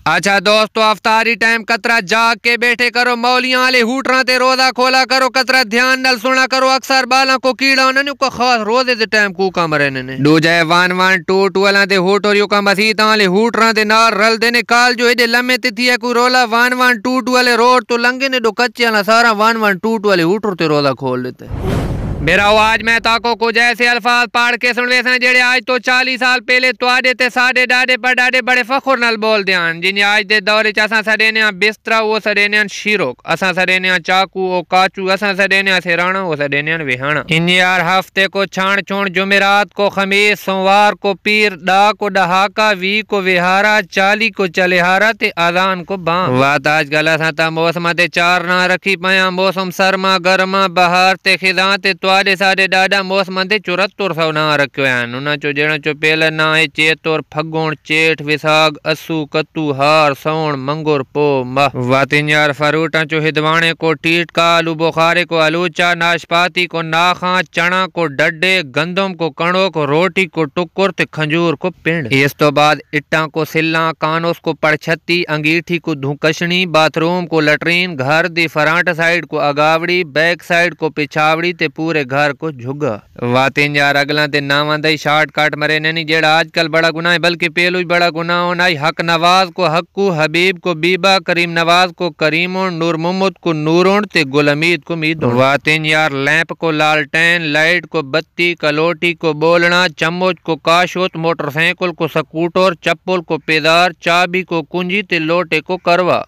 अच्छा दोस्तों, अफ्तारी टाइम कतरा जाग के बैठे करो, मौलियां वाले हूटरा ते रोजा खोला करो, कतरा ध्यान नल सुना करो, अक्सर बाला को कीड़ा उन्होंने को खास रोजे दे टाइम को कम रहने ने दो जाए 112 वाला ते हूट और यो का मसीता वाले हूटरा ते नाल रल देने काल जो एडे लम्बे तिथि है को रोला 112 वाले रोड तो लंगे ने दो कच्चे वाला सारा 112 वाले हूटर ते रोजा खोल लेते। मेरा आज मैं ताको कुछ ऐसे अल्फाज पढ़ के सुनवे सन जेड़े आज तो 40 साल पहले तुआडे ते साडे डाडे पड़ाडे बड़े फखर नाल बोल दियान, जिन आज दे दौरे च असां सडेने बिस्तरा वो सडेने शीरोक, असां सडेने चाकू ओ काचू, असां सडेने सिराना वो सडेने विहाना। इन यार हफ्ते को छाण छोण, जुमेरात को खमीस, सोमवार को पीर, डा को डहाका, वी को विहारा, 40 को चलेहारा ते अजान को बाम। बात आजकल असां ता मौसम ते चार ना रखी पया, मौसम सरमा गर्मा बहार ते खिदा ते तुआडे साडे डाडा मौसम ते 74 सौ ना रखियो आहिनि। उन चो जहिड़ो चो पहले ना आहे चेतोर, फगुण, चेठ, विसाग, असू, कतू, हार, सवण, मंगुर, पो, मह। वातिंजार फरूटा चो हिदवाणे को टीटका, आलू बुखारे को आलूचा, नाशपाती को नाखा, चना को डड्डे, गंदम को कणोक, रोटी को टुकुर ते खंजूर को पिंड। इस तो बाद इट्टा को सिल्ला, कानूस को पड़छत्ती, अंगीठी को धुकशनी, बाथरूम को लटरीन, घर दी फरांट साइड को अगावड़ी, बैक साइड को पिछावड़ी ते पूरे घर को झुगा। वातिन यार अगला ते नावां दा शॉर्टकट मरे नहीं जेड़ा आजकल बड़ा गुनाह है, बल्कि पहलू ही बड़ा गुनाह होना। हक नवाज को हक्कू, हबीब को बीबा, करीम नवाज को करीमों, नूर मोहम्मद को नूरों ते गुलमीद को मीदों। वातिन यार लैंप को लालटेन, लाइट को बत्ती, कलोटी को बोलना, चम्मच को काशोत, मोटरसाइकिल को स्कूटर, चप्पल को पेदार, चाबी को कुंजी ते लोटे को करवा।